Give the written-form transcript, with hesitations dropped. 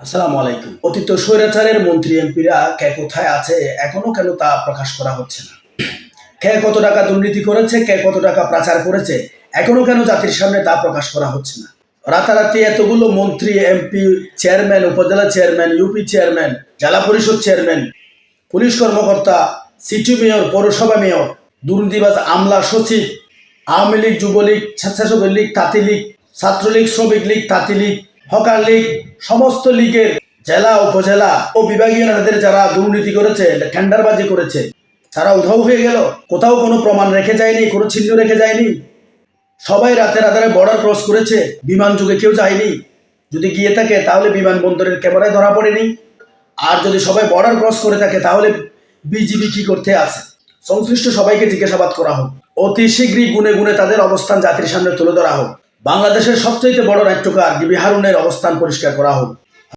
আসসালামু আলাইকুম। অতীত স্বৈরাচারের মন্ত্রী এমপিরা কে কোথায় আছে এখনো কেন তা প্রকাশ করা হচ্ছে না? কে কত টাকা দুর্নীতি করেছে, কে কত টাকা পাচার করেছে এখনো কেন জাতির সামনে তা প্রকাশ করা হচ্ছে না? রাতারাতি এতগুলো মন্ত্রী, এমপি, চেয়ারম্যান, উপজেলা চেয়ারম্যান, ইউপি চেয়ারম্যান, জেলা পরিষদ চেয়ারম্যান, পুলিশ কর্মকর্তা, সিটি মেয়র, পৌরসভা মেয়র, দুর্নীতিবাজ আমলা, সচিব, আওয়ামী লীগ, যুবলীগ, স্বেচ্ছাসেবক লীগ, তাঁতি লীগ, ছাত্রলীগ, শ্রমিক লীগ, তাঁতি লীগ, হকার লীগ, সমস্ত লীগের জেলা, উপজেলা ও বিভাগীয় নেতাদের যারা দুর্নীতি করেছে, টেন্ডারবাজি করেছে, তারা উধাও হয়ে গেল। কোথাও কোনো প্রমাণ রেখে যায়নি, কোনো চিহ্ন রেখে যায়নি। সবাই রাতে রাতারে বর্ডার ক্রস করেছে, বিমান যুগে কেউ যায়নি। যদি গিয়ে থাকে তাহলে বিমানবন্দরের ক্যামেরায় ধরা পড়েনি। আর যদি সবাই বর্ডার ক্রস করে থাকে তাহলে বিজিবি কি করতে আছে? সংশ্লিষ্ট সবাইকে জিজ্ঞাসাবাদ করা হোক। অতি শীঘ্রই গুনে গুনে তাদের অবস্থান জাতির সামনে তুলে ধরা হোক। বাংলাদেশের সবচেয়ে বড় নাট্যকার ডিবি হারুনের অবস্থান পরিষ্কার করা হোক।